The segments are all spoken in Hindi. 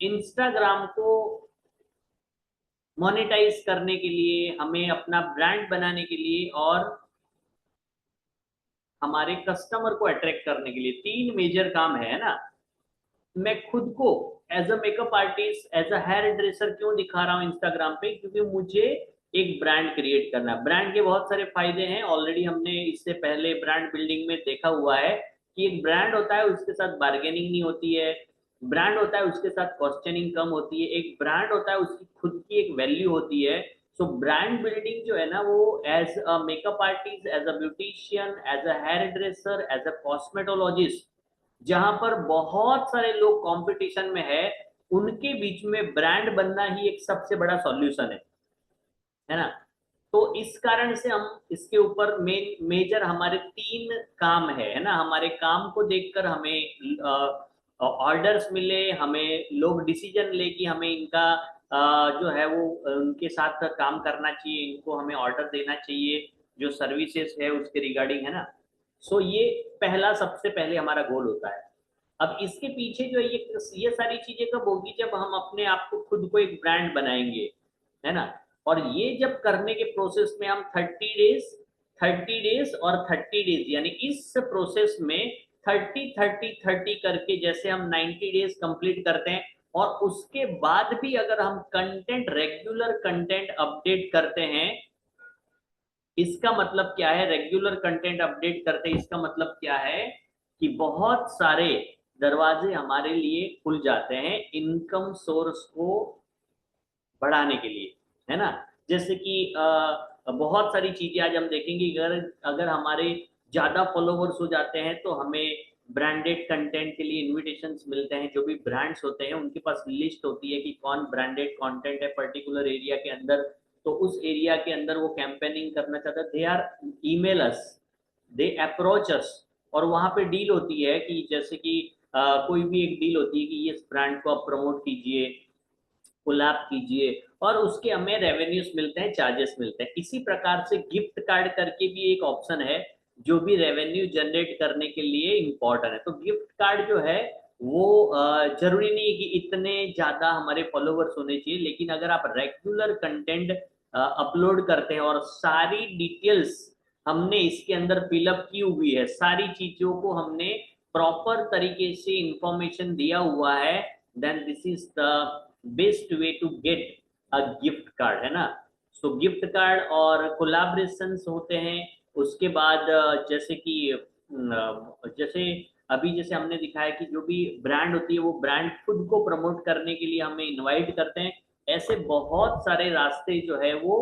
इंस्टाग्राम को मोनेटाइज करने के लिए, हमें अपना ब्रांड बनाने के लिए और हमारे कस्टमर को अट्रैक्ट करने के लिए तीन मेजर काम है ना। मैं खुद को as a makeup artist, as a hairdresser क्यों दिखा रहा हूँ इंस्टाग्राम पे? क्योंकि मुझे एक ब्रांड क्रिएट करना है। ब्रांड के बहुत सारे फायदे हैं, ऑलरेडी हमने इससे पहले ब्रांड बिल्डिंग में देखा हुआ है कि एक ब्रांड होता है उसके साथ बार्गेनिंग नहीं होती है, ब्रांड होता है उसके साथ क्वेश्चनिंग कम होती है, एक ब्रांड होता है उसकी खुद की एक वैल्यू होती है। सो ब्रांड बिल्डिंग जो है ना, वो as a makeup artist, as a beautician, as a hairdresser, as a cosmetologist, जहां पर बहुत सारे लोग कंपटीशन में है, उनके बीच में ब्रांड बनना ही एक सबसे बड़ा सॉल्यूशन है ना। तो इस कारण से हम इसके ऊपर मेजर हमारे तीन काम है ना। हमारे काम को देखकर हमें ऑर्डर्स मिले, हमें लोग डिसीजन ले कि हमें इनका जो है वो उनके साथ काम करना चाहिए, इनको हमें ऑर्डर देना चाहिए जो सर्विसेज है उसके रिगार्डिंग, है ना। सो ये पहला, सबसे पहले हमारा गोल होता है। अब इसके पीछे जो है ये सारी चीजें कब होगी? जब हम अपने आप को, खुद को एक ब्रांड बनाएंगे, है ना। और ये जब करने के प्रोसेस में हम 30 डेज और 30 डेज, यानी इस प्रोसेस में 30 30 30 करके जैसे हम 90 डेज कंप्लीट करते हैं, और उसके बाद भी अगर हम कंटेंट, रेगुलर कंटेंट अपडेट करते हैं, इसका मतलब क्या है? रेगुलर कंटेंट अपडेट करते हैं इसका मतलब क्या है? कि बहुत सारे दरवाजे हमारे लिए खुल जाते हैं इनकम सोर्स को बढ़ाने के लिए, है ना। जैसे कि बहुत सारी चीजें आज हम देखेंगे, अगर अगर हमारे ज्यादा फॉलोवर्स हो जाते हैं तो हमें ब्रांडेड कंटेंट के लिए इनविटेशंस मिलते हैं। जो भी ब्रांड्स होते हैं उनके पास लिस्ट होती है कि कौन ब्रांडेड कंटेंट है पर्टिकुलर एरिया के अंदर, तो उस एरिया के अंदर वो कैंपेनिंग करना चाहता है, they are email us, they approach us, और वहां पे डील होती है कि जैसे कि कोई भी एक डील होती है कि ये ब्रांड को आप प्रमोट कीजिए, कोलैब कीजिए, और उसके हमें रेवेन्यूज मिलते हैं, चार्जेस मिलते हैं। इसी प्रकार से गिफ्ट कार्ड करके भी एक ऑप्शन है जो भी रेवेन्यू जनरेट करने के लिए इम्पोर्टेंट है। तो गिफ्ट कार्ड जो है वो जरूरी नहीं है कि इतने ज्यादा हमारे फॉलोवर्स होने चाहिए, लेकिन अगर आप रेगुलर कंटेंट अपलोड करते हैं और सारी डिटेल्स हमने इसके अंदर फिलअप की हुई है, सारी चीजों को हमने प्रॉपर तरीके से इंफॉर्मेशन दिया हुआ है, then this is the best way to get a gift card, है ना। सो गिफ्ट कार्ड और कोलाब्रेशंस होते हैं। उसके बाद जैसे कि जैसे अभी जैसे हमने दिखाया कि जो भी ब्रांड होती है वो ब्रांड खुद को प्रमोट करने के लिए हमें इनवाइट करते हैं। ऐसे बहुत सारे रास्ते जो है वो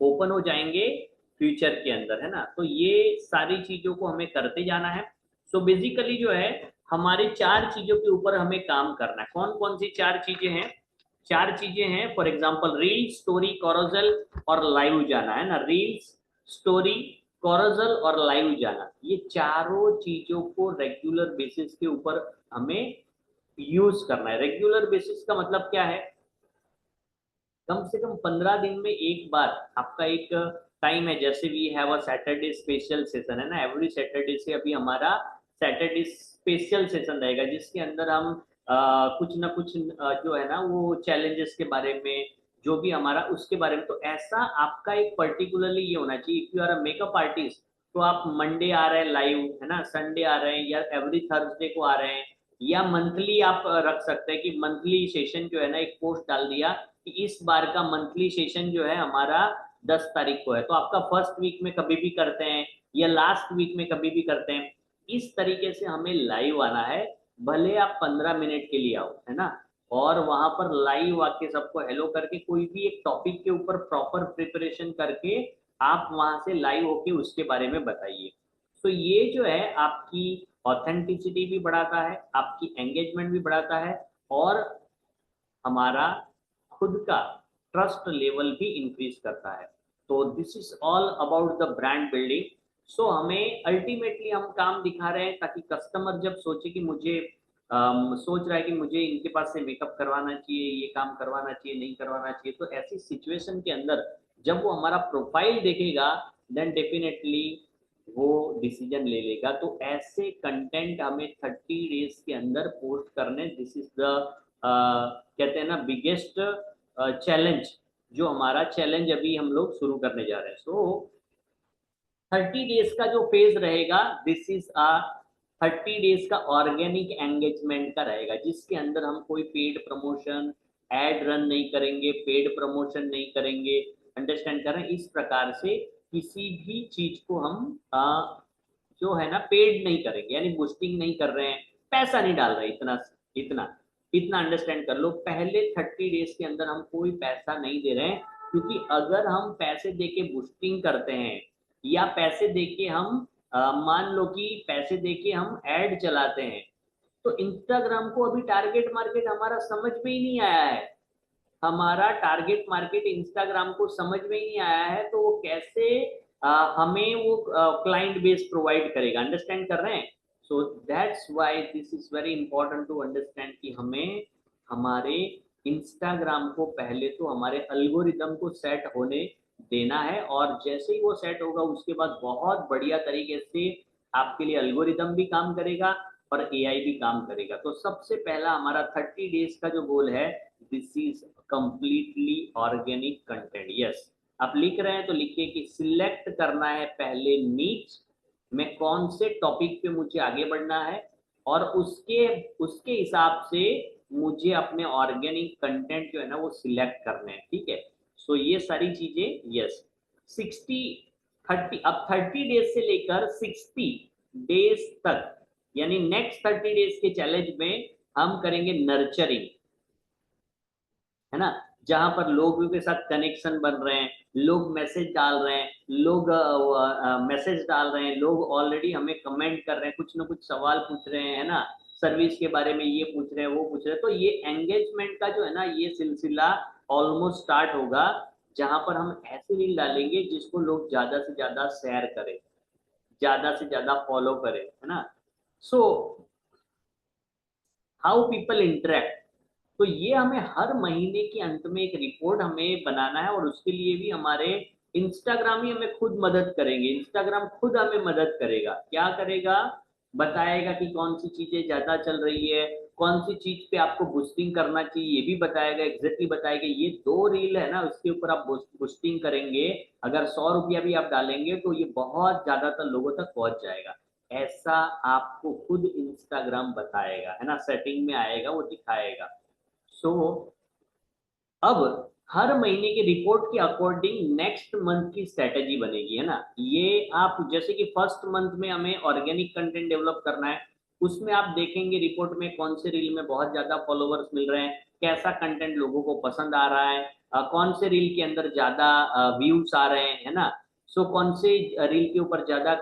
ओपन हो जाएंगे फ्यूचर के अंदर, है ना। तो ये सारी चीजों को हमें करते जाना है। सो बेसिकली जो है हमारी चार चीजों के ऊपर हमें काम करना है। कौन कौन सी चार चीजें हैं? चार चीजें हैं, फॉर एग्जांपल रील, स्टोरी, कोरोजल और लाइव जाना, है ना। रील्स, स्टोरी, कोरोजल और लाइव जाना, ये चारों चीजों को रेगुलर बेसिस के ऊपर हमें यूज करना है। रेगुलर बेसिस का मतलब क्या है? कम से कम 15 दिन में एक बार आपका एक टाइम है, जैसे we have a Saturday special session, है ना। एवरी सैटरडे से अभी हमारा सैटरडे स्पेशल सेशन रहेगा, जिसके अंदर हम कुछ ना कुछ जो है ना वो चैलेंजेस के बारे में, जो भी हमारा उसके बारे में। तो ऐसा आपका एक पर्टिकुलरली ये होना चाहिए, if you are a makeup artist तो आप मंडे आ रहे हैं लाइव, है ना, संडे आ रहे हैं, या एवरी थर्सडे को आ रहे हैं, या मंथली आप रख सकते हैं कि मंथली सेशन जो है ना, एक पोस्ट डाल दिया कि इस बार का मंथली सेशन जो है हमारा 10 तारीख को है, तो आपका फर्स्ट वीक में कभी भी करते हैं या लास्ट वीक में कभी भी करते हैं। इस तरीके से हमें लाइव आना है, भले आप 15 मिनट के लिए आओ, है ना। और वहां पर लाइव आके सबको हेलो करके कोई भी एक टॉपिक के ऊपर प्रॉपर प्रिपरेशन करके आप वहां से लाइव होके उसके बारे में बताइए। तो ये जो है आपकी ऑथेंटिसिटी भी बढ़ाता है, आपकी एंगेजमेंट भी बढ़ाता है, और हमारा खुद का ट्रस्ट लेवल भी इंक्रीज करता है। तो this is all about the brand building. So हमें अल्टीमेटली हम काम दिखा रहे हैं ताकि कस्टमर जब सोचे कि मुझे सोच रहा है कि मुझे इनके पास से मेकअप करवाना चाहिए, ये काम करवाना चाहिए, नहीं करवाना चाहिए, तो ऐसी सिचुएशन के अंदर जब वो हमारा प्रोफाइल देखेगा, देन डेफिनेटली वो डिसीजन ले लेगा। तो ऐसे कंटेंट हमें 30 डेज के अंदर पोस्ट करने, दिस इज द कहते हैं ना बिगेस्ट चैलेंज, जो हमारा चैलेंज अभी हम लोग शुरू करने जा रहे हैं। सो 30 डेज का जो फेज रहेगा, दिस इज अ 30 डेज का ऑर्गेनिक एंगेजमेंट का रहेगा, जिसके अंदर हम कोई पेड प्रमोशन एड रन नहीं करेंगे, पेड प्रमोशन नहीं करेंगे। अंडरस्टैंड कर रहे हैं? इस प्रकार से किसी भी चीज को हम जो है ना पेड नहीं करेंगे, यानी बूस्टिंग नहीं कर रहे हैं, पैसा नहीं डाल रहे। इतना इतना इतना अंडरस्टैंड कर लो। पहले 30 डेज के अंदर हम कोई पैसा नहीं दे रहे हैं, क्योंकि अगर हम पैसे देके बूस्टिंग करते हैं या पैसे देके हम मान लो कि पैसे देके हम ऐड चलाते हैं, तो इंस्टाग्राम को अभी टारगेट मार्केट हमारा समझ में ही नहीं आया है। हमारा टारगेट मार्केट इंस्टाग्राम को समझ में ही नहीं आया है, तो वो कैसे हमें वो क्लाइंट बेस प्रोवाइड करेगा। अंडरस्टैंड कर रहे हैं? So that's why this is very important to understand कि हमें हमारे इंस्टाग्राम को पहले तो हमारे अल्गोरिदम को सेट होने देना है, और जैसे ही वो सेट होगा उसके बाद बहुत बढ़िया तरीके से आपके लिए अल्गोरिदम भी काम करेगा और एआई भी काम करेगा। तो सबसे पहला हमारा 30 डेज का जो गोल है, this is completely organic content. Yes, आप लिख रहे हैं तो लिखिए कि सिलेक्ट करना है पहले नीच में कौन से टॉपिक पे मुझे आगे बढ़ना है, और उसके उसके हिसाब से मुझे अपने ऑर्गेनिक कंटेंट जो है ना वो सिलेक्ट करने हैं। ठीक है? सो ये सारी चीजें। यस, 30 डेज से लेकर 60 डेज तक, यानी नेक्स्ट 30 डेज के चैलेंज में हम करेंगे नर्चरिंग, है ना, जहां पर लोगों के साथ कनेक्शन बन रहे हैं, लोग मैसेज डाल रहे हैं, लोग मैसेज डाल रहे हैं, लोग ऑलरेडी हमें कमेंट कर रहे हैं, कुछ ना कुछ सवाल पूछ रहे हैं, है ना, सर्विस के बारे में ये पूछ रहे हैं, वो पूछ रहे हैं। तो ये एंगेजमेंट का जो है ना ये सिलसिला ऑलमोस्ट स्टार्ट होगा, जहां पर हम ऐसे रील डालेंगे जिसको लोग ज्यादा से ज्यादा शेयर करें, ज्यादा से ज्यादा फॉलो करें, है ना। सो हाउ पीपल इंटरेक्ट, तो ये हमें हर महीने के अंत में एक रिपोर्ट हमें बनाना है, और उसके लिए भी हमारे इंस्टाग्राम ही हमें खुद मदद करेंगे। इंस्टाग्राम खुद हमें मदद करेगा। क्या करेगा? बताएगा कि कौन सी चीजें ज्यादा चल रही है, कौन सी चीज पे आपको बूस्टिंग करना चाहिए, ये भी बताएगा, एग्जैक्टली बताएगा। ये 2 रील है ना, उसके ऊपर आप बूस्टिंग करेंगे, अगर 100 रुपया भी आप डालेंगे तो ये बहुत ज्यादातर लोगों तक पहुंच जाएगा। ऐसा आपको खुद इंस्टाग्राम बताएगा, है ना, सेटिंग में आएगा, वो दिखाएगा। सो अब हर महीने की रिपोर्ट के अकॉर्डिंग नेक्स्ट मंथ की स्ट्रेटेजी बनेगी, है ना। ये आप जैसे कि फर्स्ट मंथ में हमें ऑर्गेनिक कंटेंट डेवलप करना है, उसमें आप देखेंगे रिपोर्ट में कौन से रील में बहुत ज्यादा फॉलोवर्स मिल रहे हैं, कैसा कंटेंट लोगों को पसंद आ रहा है, कौन से रील के अंदर ज्यादा व्यूज आ रहे हैं, है ना। सो कौन से रील के ऊपर ज्यादा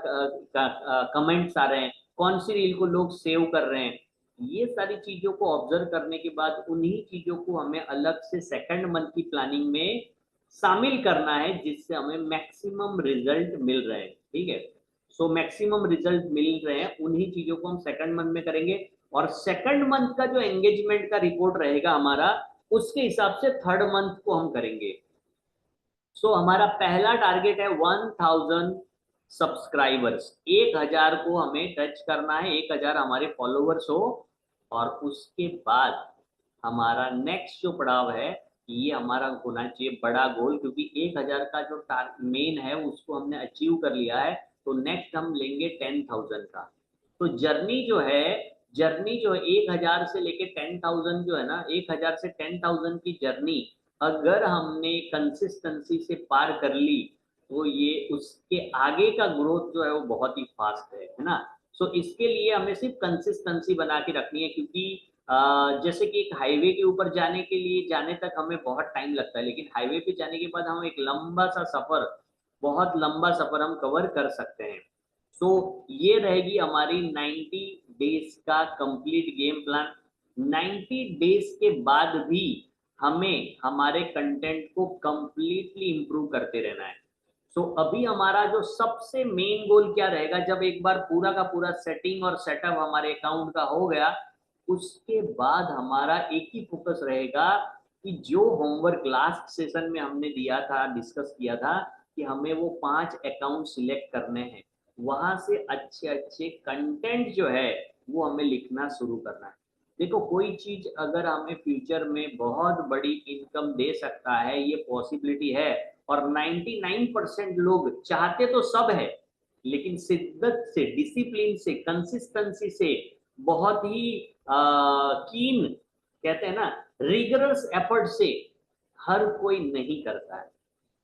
कमेंट्स आ रहे हैं, कौन सी रील को लोग सेव कर रहे हैं। ये सारी चीजों को ऑब्जर्व करने के बाद उन्हीं चीजों को हमें अलग से सेकंड मंथ की प्लानिंग में शामिल करना है, जिससे हमें मैक्सिमम रिजल्ट मिल रहे हैं। ठीक है? सो मैक्सिमम रिजल्ट मिल रहे हैं, उन्हीं चीजों को हम सेकंड मंथ में करेंगे, और सेकंड मंथ का जो एंगेजमेंट का रिपोर्ट रहेगा हमारा, उसके हिसाब से थर्ड मंथ को हम करेंगे। सो हमारा पहला टारगेट है 1000 सब्सक्राइबर्स, 1000 को हमें टच करना है, 1000 हमारे फॉलोवर्स हो। और उसके बाद हमारा नेक्स्ट जो पड़ाव है, ये हमारा होना चाहिए बड़ा गोल, क्योंकि 1000 का जो मेन है उसको हमने अचीव कर लिया है, तो नेक्स्ट हम लेंगे 10,000 का। तो जर्नी जो है 1000 से लेके 10,000 जो है ना, 1000 से 10,000 की जर्नी अगर हमने कंसिस्टेंसी से पार कर ली, तो ये उसके आगे का ग्रोथ जो है वो बहुत ही फास्ट है ना। सो इसके लिए हमें सिर्फ कंसिस्टेंसी बना के रखनी है, क्योंकि जैसे कि एक हाईवे के ऊपर जाने के लिए जाने तक हमें बहुत टाइम लगता है, लेकिन हाईवे पे जाने के बाद हम एक लंबा सा सफर, बहुत लंबा सफर हम कवर कर सकते हैं। सो ये रहेगी हमारी 90 डेज का कंप्लीट गेम प्लान। 90 डेज के बाद भी हमें हमारे कंटेंट को कंप्लीटली इंप्रूव करते रहना है। सो अभी हमारा जो सबसे मेन गोल क्या रहेगा, जब एक बार पूरा का पूरा सेटिंग और सेटअप हमारे अकाउंट का हो गया, उसके बाद हमारा एक ही फोकस रहेगा कि जो होमवर्क लास्ट सेशन में हमने दिया था, डिस्कस किया था, कि हमें वो 5 अकाउंट सिलेक्ट करने हैं, वहां से अच्छे अच्छे कंटेंट जो है वो हमें लिखना शुरू करना है। देखो कोई चीज अगर हमें फ्यूचर में बहुत बड़ी इनकम दे सकता है, ये पॉसिबिलिटी है, और 99% लोग चाहते तो सब है, लेकिन शिद्दत से, डिसिप्लिन से, कंसिस्टेंसी से, बहुत ही कीन, कहते हैं ना, रिगरस एफर्ट से हर कोई नहीं करता है।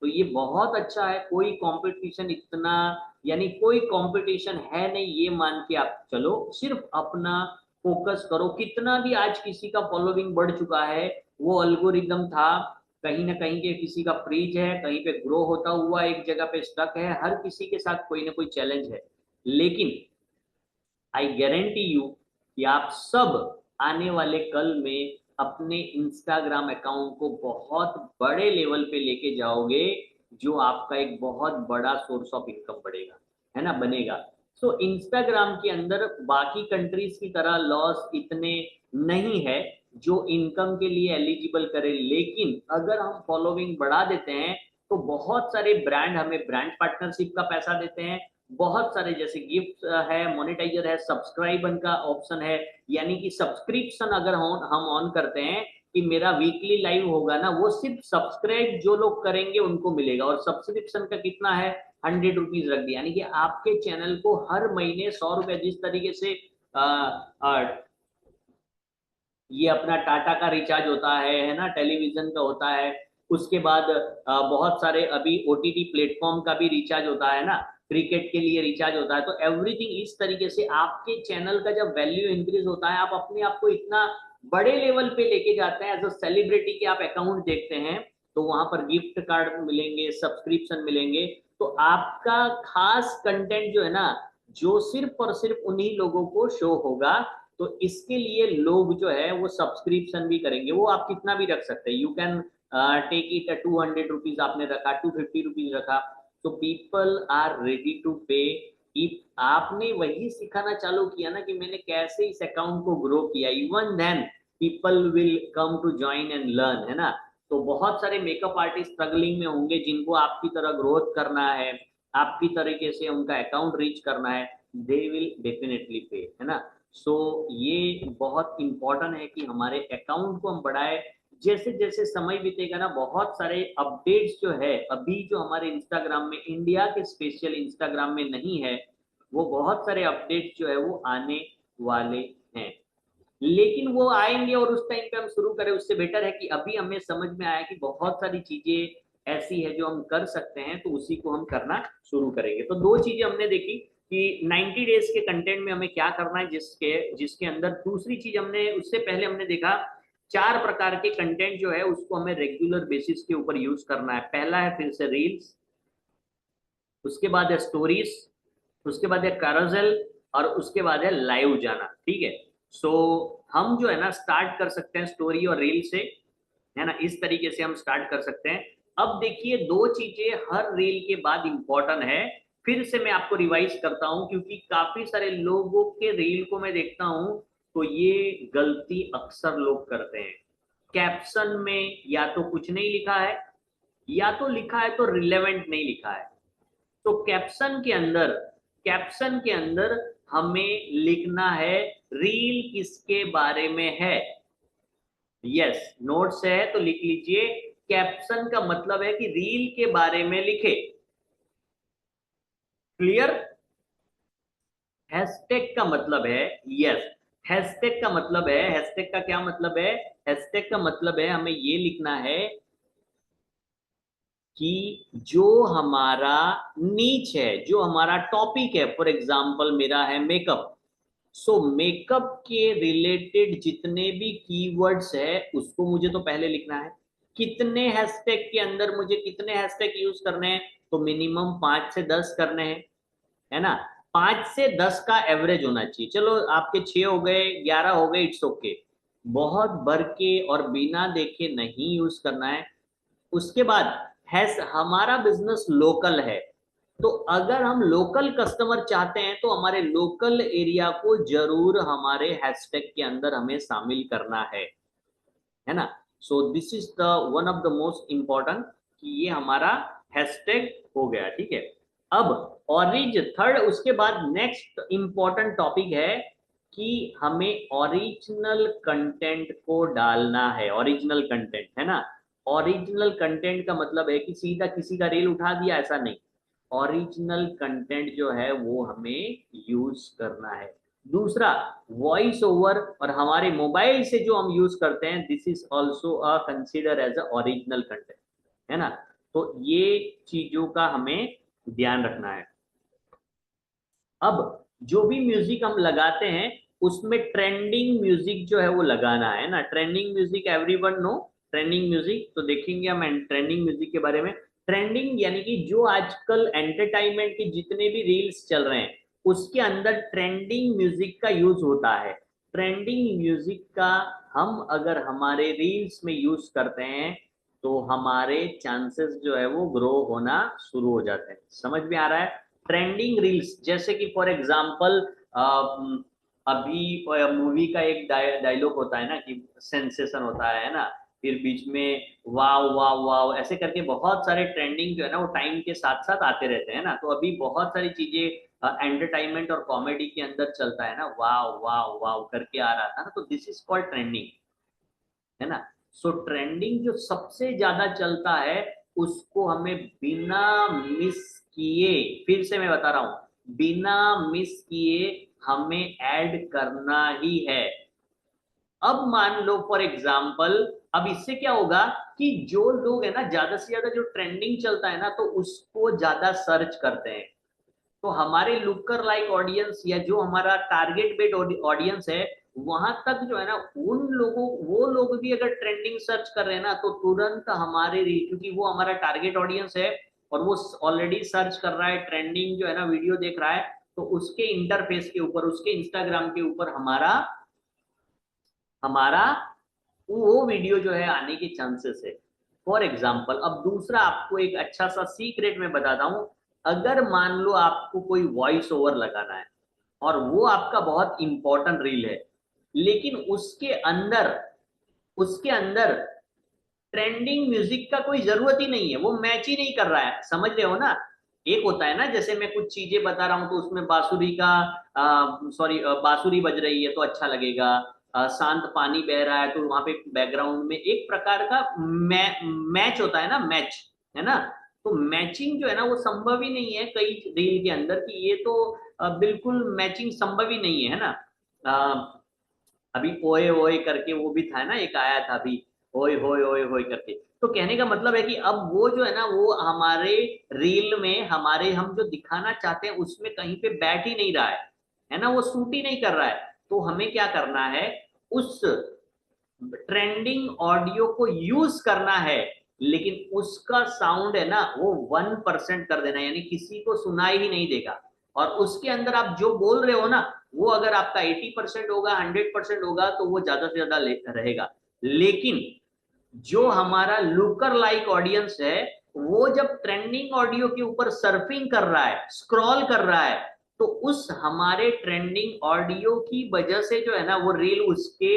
तो ये बहुत अच्छा है। कोई कंपटीशन इतना, यानी कोई कंपटीशन है नहीं ये मान के आप चलो, सिर्फ अपना फोकस करो। कितना भी आज किसी का फॉलोइंग बढ़ चुका है, वो अल्गोरिदम था, कहीं ना कहीं के किसी का फ्रीज है, कहीं पे ग्रो होता हुआ एक जगह पे स्टक है, हर किसी के साथ कोई ना कोई चैलेंज है। लेकिन आई गारंटी यू कि आप सब आने वाले कल में अपने इंस्टाग्राम अकाउंट को बहुत बड़े लेवल पे लेके जाओगे, जो आपका एक बहुत बड़ा सोर्स ऑफ इनकम बढ़ेगा, है ना, बनेगा। सो इंस्टाग्राम के अंदर बाकी कंट्रीज की तरह लॉस इतने नहीं है जो इनकम के लिए एलिजिबल करे, लेकिन अगर हम फॉलोइंग बढ़ा देते हैं तो बहुत सारे ब्रांड हमें ब्रांड पार्टनरशिप का पैसा देते हैं, बहुत सारे जैसे गिफ्ट है, मोनेटाइजर है, सब्सक्राइबन का ऑप्शन है, यानी कि सब्सक्रिप्शन अगर हम ऑन करते हैं कि मेरा वीकली लाइव होगा ना, वो सिर्फ सब्सक्राइब जो लोग करेंगे उनको मिलेगा, और सब्सक्रिप्शन का कितना है, 100 रुपीज रख दिया, यानी कि आपके चैनल को हर महीने 100 रुपए, जिस तरीके से आ, आ, ये अपना टाटा का रिचार्ज होता है ना, टेलीविजन का होता है, उसके बाद बहुत सारे अभी ओटीटी प्लेटफॉर्म का भी रिचार्ज होता है ना, क्रिकेट के लिए रिचार्ज होता है। तो एवरीथिंग इस तरीके से आपके चैनल का जब वैल्यू इंक्रीज होता है, आप अपने आप को इतना बड़े लेवल पे लेके जाते हैं, एज अ सेलिब्रिटी के आप अकाउंट देखते हैं, तो वहां पर गिफ्ट कार्ड मिलेंगे, सब्सक्रिप्शन मिलेंगे, तो आपका खास कंटेंट जो है ना, जो सिर्फ और सिर्फ उन्हीं लोगों को शो होगा। तो इसके लिए लोग जो है वो सब्सक्रिप्शन भी करेंगे, वो आप कितना भी रख सकते हैं, you can take it 200 rupees आपने रखा, 250 रुपीज रखा, तो people are ready to pay. If आपने वही सिखाना चालू किया ना कि मैंने कैसे इस अकाउंट को ग्रो किया, even then people will come to join and learn, है ना। तो बहुत सारे मेकअप आर्टिस्ट स्ट्रगलिंग में होंगे, जिनको आपकी तरह ग्रोथ करना है, आपकी तरीके से उनका अकाउंट रीच करना है, दे विल डेफिनेटली पे, है ना। सो ये बहुत इंपॉर्टेंट है कि हमारे अकाउंट को हम बढ़ाए। जैसे जैसे समय बीतेगा ना, बहुत सारे अपडेट्स जो है अभी जो हमारे इंस्टाग्राम में, इंडिया के स्पेशल इंस्टाग्राम में नहीं है, वो बहुत सारे अपडेट्स जो है वो आने वाले हैं। लेकिन वो आएंगे और उस टाइम पे हम शुरू करें, उससे बेटर है कि अभी हमें समझ में आया कि बहुत सारी चीजें ऐसी है जो हम कर सकते हैं, तो उसी को हम करना शुरू करेंगे। तो दो चीजें हमने देखी कि 90 डेज के कंटेंट में हमें क्या करना है, जिसके जिसके अंदर दूसरी चीज हमने, उससे पहले हमने देखा 4 प्रकार के कंटेंट जो है उसको हमें रेगुलर बेसिस के ऊपर यूज करना है। पहला है फिर से रील्स, उसके बाद है स्टोरीज, उसके बाद है कैरोसेल, और उसके बाद है लाइव जाना, ठीक है। सो हम जो है ना स्टार्ट कर सकते हैं स्टोरी और रील से, है ना, इस तरीके से हम स्टार्ट कर सकते हैं। अब देखिए दो चीजें हर रील के बाद इंपॉर्टेंट है, फिर से मैं आपको रिवाइज करता हूं, क्योंकि काफी सारे लोगों के रील को मैं देखता हूं तो ये गलती अक्सर लोग करते हैं। कैप्शन में या तो कुछ नहीं लिखा है, या तो लिखा है तो रिलेवेंट नहीं लिखा है। तो कैप्शन के अंदर हमें लिखना है रील किसके बारे में है। यस, नोट्स है तो लिख लीजिए, कैप्शन का मतलब है कि रील के बारे में लिखे। क्लियर। हैशटैग का मतलब है, यस, हैशटैग का मतलब है, हैशटैग का क्या मतलब है, हैशटैग का मतलब है हमें ये लिखना है कि जो हमारा नीच है, जो हमारा टॉपिक है, फॉर एग्जाम्पल मेरा है मेकअप, सो मेकअप के रिलेटेड जितने भी कीवर्ड्स है उसको मुझे तो पहले लिखना है। कितने हैशटैग के अंदर मुझे कितने हैशटैग यूज करने हैं, तो मिनिमम 5 से 10 करने हैं, है ना। 5 से 10 का एवरेज होना चाहिए। चलो आपके 6 हो गए, 11 हो गए, इट्स ओके। बहुत भर के और बिना देखे नहीं यूज करना है। उसके बाद हमारा बिजनेस लोकल है, तो अगर हम लोकल कस्टमर चाहते हैं तो हमारे लोकल एरिया को जरूर हमारे हैशटैग के अंदर हमें शामिल करना है ना। So this is the one of the most important, कि ये हमारा हैशटैग हो गया, ठीक है। अब ऑरिज थर्ड, उसके बाद नेक्स्ट इंपॉर्टेंट टॉपिक है कि हमें ओरिजिनल कंटेंट को डालना है। ओरिजिनल कंटेंट है ना, ओरिजिनल कंटेंट का मतलब है कि सीधा किसी का रील उठा दिया, ऐसा नहीं। ओरिजिनल कंटेंट जो है वो हमें यूज करना है। दूसरा, वॉइस ओवर और हमारे मोबाइल से जो हम यूज करते हैं, this is also consider as a original content, है ना। तो ये चीजों का हमें ध्यान रखना है। अब जो भी म्यूजिक हम लगाते हैं उसमें ट्रेंडिंग म्यूजिक जो है वो लगाना है ना। Trending music everyone know, trending music तो देखेंगे हम ट्रेंडिंग म्यूजिक के बारे में। ट्रेंडिंग यानी कि जो आजकल एंटरटेनमेंट के जितने भी रील्स चल रहे हैं उसके अंदर ट्रेंडिंग म्यूजिक का यूज होता है। ट्रेंडिंग म्यूजिक का हम अगर हमारे रील्स में यूज करते हैं तो हमारे चांसेस जो है वो ग्रो होना शुरू हो जाते हैं। समझ में आ रहा है? ट्रेंडिंग रील्स जैसे कि फॉर एग्जांपल अभी मूवी का एक डायलॉग होता है ना कि सेंसेशन होता है ना, फिर बीच में वाव वाव वाव ऐसे करके बहुत सारे ट्रेंडिंग जो है ना वो टाइम के साथ साथ आते रहते हैं ना। तो अभी बहुत सारी चीजें एंटरटेनमेंट और कॉमेडी के अंदर चलता है ना, वाव वाव वाव करके आ रहा था ना, तो दिस इज कॉल्ड ट्रेंडिंग, है ना। सो ट्रेंडिंग जो सबसे ज्यादा चलता है उसको हमें बिना मिस किए, फिर से मैं बता रहा हूं, बिना मिस किए हमें ऐड करना ही है। अब मान लो फॉर एग्जाम्पल, अब इससे क्या होगा कि जो लोग है ना ज्यादा से ज्यादा जो ट्रेंडिंग चलता है ना तो उसको ज्यादा सर्च करते हैं। तो हमारे लुकर लाइक ऑडियंस या जो हमारा टारगेट बेड ऑडियंस है वहां तक जो है ना उन लोगों, वो लोग भी अगर ट्रेंडिंग सर्च कर रहे हैं ना तो तुरंत हमारे क्योंकि वो हमारा टारगेट ऑडियंस है और वो ऑलरेडी सर्च कर रहा है, ट्रेंडिंग जो है ना वीडियो देख रहा है, तो उसके इंटरफेस के ऊपर, उसके इंस्टाग्राम के ऊपर हमारा हमारा वो वीडियो जो है आने के चांसेस है। फॉर एग्जाम्पल, अब दूसरा आपको एक अच्छा सा सीक्रेट में बताता हूं। अगर मान लो आपको कोई वॉइस ओवर लगाना है और वो आपका बहुत इंपॉर्टेंट रील है, लेकिन उसके अंदर ट्रेंडिंग म्यूजिक का कोई जरूरत ही नहीं है, वो मैच ही नहीं कर रहा है, समझ रहे हो ना। एक होता है ना जैसे मैं कुछ चीजें बता रहा हूं तो उसमें बांसुरी का सॉरी बांसुरी बज रही है तो अच्छा लगेगा, शांत पानी बह रहा है तो वहां पे बैकग्राउंड में एक प्रकार का मैच होता है ना, मैच, है ना। तो मैचिंग जो है ना वो संभव ही नहीं है कई रील के अंदर, कि ये तो बिल्कुल मैचिंग संभव ही नहीं है ना। अ, अभी ओए ओए करके वो भी था ना, एक आया था अभी, ओए होए ओए होए करके। तो कहने का मतलब है कि अब वो जो है ना वो हमारे रील में हमारे हम जो दिखाना चाहते हैं उसमें कहीं पे बैठ ही नहीं रहा है ना, वो सूट ही नहीं कर रहा है। तो हमें क्या करना है, उस ट्रेंडिंग ऑडियो को यूज करना है, लेकिन उसका साउंड है ना वो 1% कर देना, यानी किसी को सुनाई ही नहीं देगा। और उसके अंदर आप जो बोल रहे हो ना वो अगर आपका 80% होगा, 100% होगा तो वो ज्यादा से ज्यादा रहेगा। लेकिन जो हमारा लुकर लाइक ऑडियंस है वो जब ट्रेंडिंग ऑडियो के ऊपर सर्फिंग कर रहा है, स्क्रॉल कर रहा है, तो उस हमारे ट्रेंडिंग ऑडियो की वजह से जो है ना वो रील उसके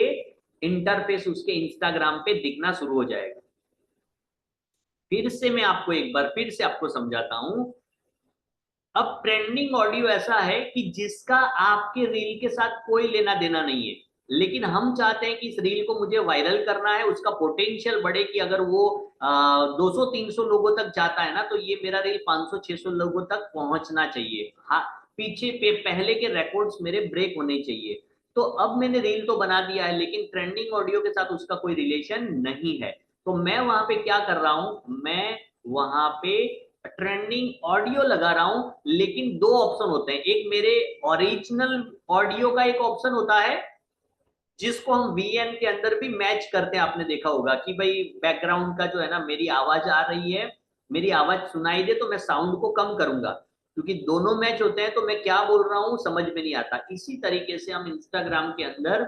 इंटरफेस, उसके इंस्टाग्राम पे दिखना शुरू हो जाएगा। फिर से मैं आपको एक बार फिर से आपको समझाता हूं। अब ट्रेंडिंग ऑडियो ऐसा है कि जिसका आपके रील के साथ कोई लेना देना नहीं है, लेकिन हम चाहते हैं कि इस रील को मुझे वायरल करना है, उसका पोटेंशियल बढ़े कि अगर वो 200-300 लोगों तक जाता है ना तो ये मेरा रील 500-600 लोगों तक पहुंचना चाहिए। हाँ, पीछे पे पहले के रिकॉर्ड्स मेरे ब्रेक होने चाहिए। तो अब मैंने रील तो बना दिया है लेकिन ट्रेंडिंग ऑडियो के साथ उसका कोई रिलेशन नहीं है। तो मैं वहां पे क्या कर रहा हूं, मैं वहां पे ट्रेंडिंग ऑडियो लगा रहा हूं, लेकिन दो ऑप्शन होते हैं। एक मेरे ओरिजिनल ऑडियो का एक ऑप्शन होता है जिसको हम वीएन के अंदर भी मैच करते हैं। आपने देखा होगा कि भाई बैकग्राउंड का जो है ना मेरी आवाज आ रही है, मेरी आवाज सुनाई दे तो मैं साउंड को कम करूंगा, क्योंकि दोनों मैच होते हैं तो मैं क्या बोल रहा हूं समझ में नहीं आता। इसी तरीके से हम इंस्टाग्राम के अंदर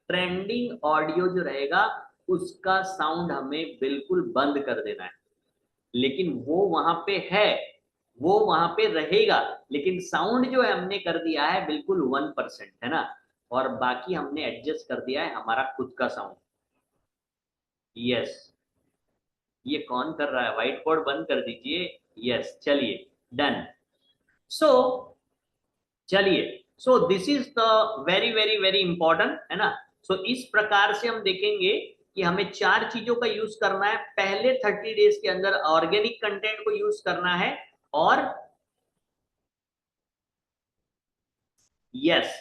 ट्रेंडिंग ऑडियो जो रहेगा उसका साउंड हमें बिल्कुल बंद कर देना है। लेकिन वो वहां पे है, वो वहां पे रहेगा, लेकिन साउंड जो है हमने कर दिया है बिल्कुल 1%, है ना। और बाकी हमने एडजस्ट कर दिया है हमारा खुद का साउंड। यस, ये कौन कर रहा है, व्हाइट बोर्ड बंद कर दीजिए। यस, चलिए, डन। सो चलिए, सो this is the very very very important, है ना। सो इस प्रकार से हम देखेंगे कि हमें 4 चीजों का यूज करना है। पहले 30 डेज के अंदर ऑर्गेनिक कंटेंट को यूज करना है, और yes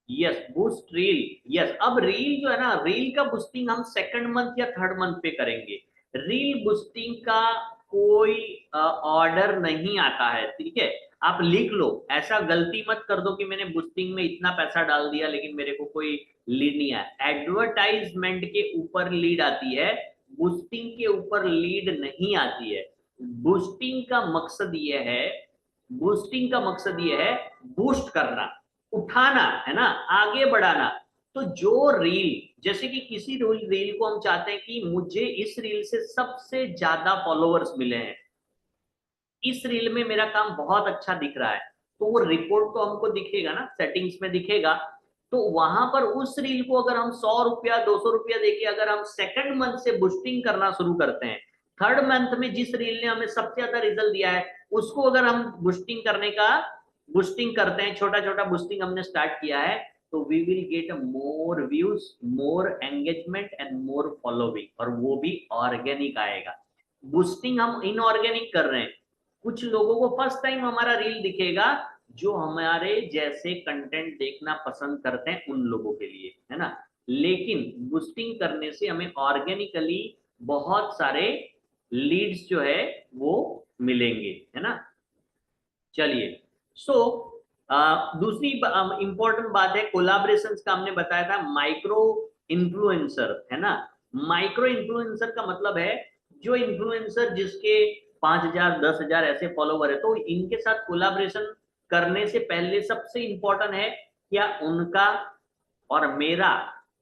yes boost reel, yes. अब रील जो है ना, रील का बूस्टिंग हम सेकंड मंथ या थर्ड मंथ पे करेंगे। रील बूस्टिंग का कोई ऑर्डर नहीं आता है, ठीक है। आप लिख लो, ऐसा गलती मत कर दो कि मैंने बूस्टिंग में इतना पैसा डाल दिया लेकिन मेरे को कोई लीड नहीं आया। एडवर्टाइजमेंट के ऊपर लीड आती है, बूस्टिंग के ऊपर लीड नहीं आती है। बूस्टिंग का मकसद ये है, बूस्टिंग का मकसद ये है बूस्ट करना, उठाना, है ना, आगे बढ़ाना। तो जो रील, जैसे कि किसी रील को हम चाहते हैं कि मुझे इस रील से सबसे ज्यादा फॉलोअर्स मिले हैं, इस रील में मेरा काम बहुत अच्छा दिख रहा है, तो वो रिपोर्ट तो हमको दिखेगा ना, सेटिंग्स में दिखेगा। तो वहां पर उस रील को अगर हम 100 रुपया 200 रुपया देके अगर हम सेकंड मंथ से बूस्टिंग करना शुरू करते हैं, थर्ड मंथ में जिस रील ने हमें सबसे ज्यादा रिजल्ट दिया है उसको अगर हम बूस्टिंग करने का बूस्टिंग करते हैं, छोटा छोटा बूस्टिंग हमने स्टार्ट किया है, तो we will get more views, more engagement and more following, और वो भी ऑर्गेनिक आएगा। बूस्टिंग हम इनऑर्गेनिक कर रहे हैं। कुछ लोगों को फर्स्ट टाइम हमारा रील दिखेगा जो हमारे जैसे कंटेंट देखना पसंद करते हैं, उन लोगों के लिए, है ना। लेकिन बूस्टिंग करने से हमें ऑर्गेनिकली बहुत सारे लीड्स जो है वो मिलेंगे, है ना। चलिए, सो दूसरी इंपॉर्टेंट बात है कोलाब्रेशन का, हमने बताया था माइक्रो इन्फ्लुएंसर, है ना। माइक्रो इन्फ्लुएंसर का मतलब है जो इन्फ्लुएंसर जिसके 5,000 10,000 ऐसे फॉलोवर है, तो इनके साथ कोलाब्रेशन करने से पहले सबसे इंपॉर्टेंट है क्या उनका और मेरा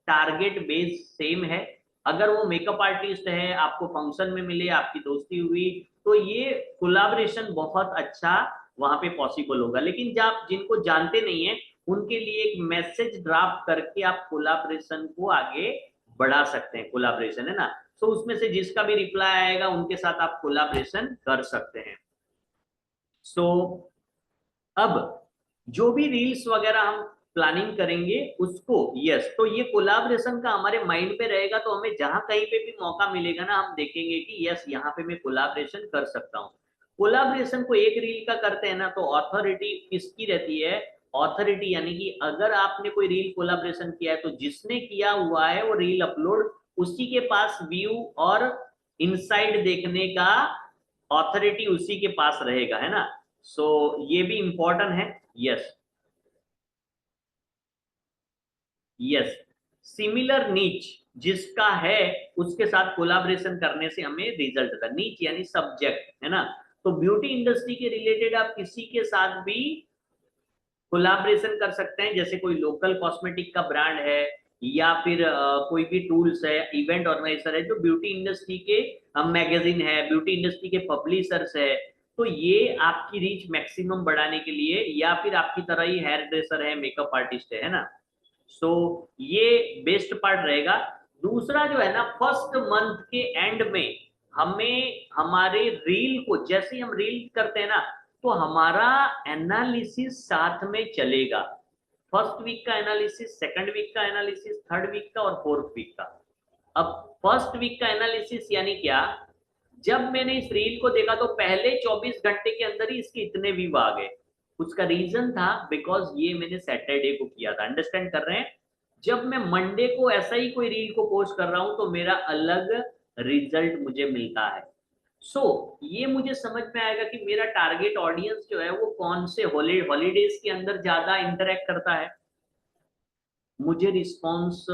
टारगेट बेस सेम है। अगर वो मेकअप आर्टिस्ट है, आपको फंक्शन में मिले, आपकी दोस्ती हुई, तो ये कोलाब्रेशन बहुत अच्छा वहां पे पॉसिबल होगा। लेकिन जब आप जिनको जानते नहीं है उनके लिए एक मैसेज ड्राफ्ट करके आप कोलाब्रेशन को आगे बढ़ा सकते हैं, कोलाब्रेशन, है ना। तो उसमें से जिसका भी रिप्लाई आएगा उनके साथ आप कोलाब्रेशन कर सकते हैं। सो अब जो भी रील्स वगैरह हम प्लानिंग करेंगे उसको, यस, तो ये कोलाब्रेशन का हमारे माइंड पे रहेगा, तो हमें जहां कहीं पे भी मौका मिलेगा ना, हम देखेंगे कि यस यहाँ पे मैं कोलाब्रेशन कर सकता हूँ। कोलाब्रेशन को एक रील का करते हैं ना, तो ऑथोरिटी किसकी रहती है, ऑथोरिटी यानी कि अगर आपने कोई रील कोलाब्रेशन किया है तो जिसने किया हुआ है वो रील अपलोड, उसी के पास व्यू और इनसाइड देखने का ऑथोरिटी उसी के पास रहेगा, है ना। सो ये भी इंपॉर्टेंट है। यस यस, सिमिलर नीच जिसका है उसके साथ कोलाब्रेशन करने से हमें रिजल्ट आता है। नीच यानी सब्जेक्ट, है ना। तो ब्यूटी इंडस्ट्री के रिलेटेड आप किसी के साथ भी कोलाब्रेशन कर सकते हैं, जैसे कोई लोकल कॉस्मेटिक का ब्रांड है, या फिर कोई भी टूल्स है, इवेंट ऑर्गेनाइजर है जो ब्यूटी इंडस्ट्री के, मैगजीन है, ब्यूटी इंडस्ट्री के पब्लिशर्स है, तो ये आपकी रीच मैक्सिमम बढ़ाने के लिए, या फिर आपकी तरह ही हेयर ड्रेसर है, मेकअप आर्टिस्ट है ना। सो ये बेस्ट पार्ट रहेगा। दूसरा जो है ना, फर्स्ट मंथ के एंड में हमें हमारे रील को, जैसे ही हम रील करते हैं ना, तो हमारा एनालिसिस साथ में चलेगा। फर्स्ट वीक का एनालिसिस, सेकंड वीक का एनालिसिस, थर्ड वीक का और फोर्थ वीक का। अब फर्स्ट वीक का एनालिसिस यानी क्या, जब मैंने इस रील को देखा तो पहले 24 घंटे के अंदर ही इसके इतने व्यू आ गए। उसका रीजन था बिकॉज ये मैंने सैटरडे को किया था, अंडरस्टैंड कर रहे हैं। जब मैं मंडे को ऐसा ही कोई रील को पोस्ट कर रहा हूं तो मेरा अलग रिजल्ट मुझे मिलता है। ये मुझे समझ में आएगा कि मेरा टारगेट ऑडियंस जो है वो कौन से हॉलीडेज के अंदर ज्यादा इंटरेक्ट करता है। मुझे रिस्पॉन्स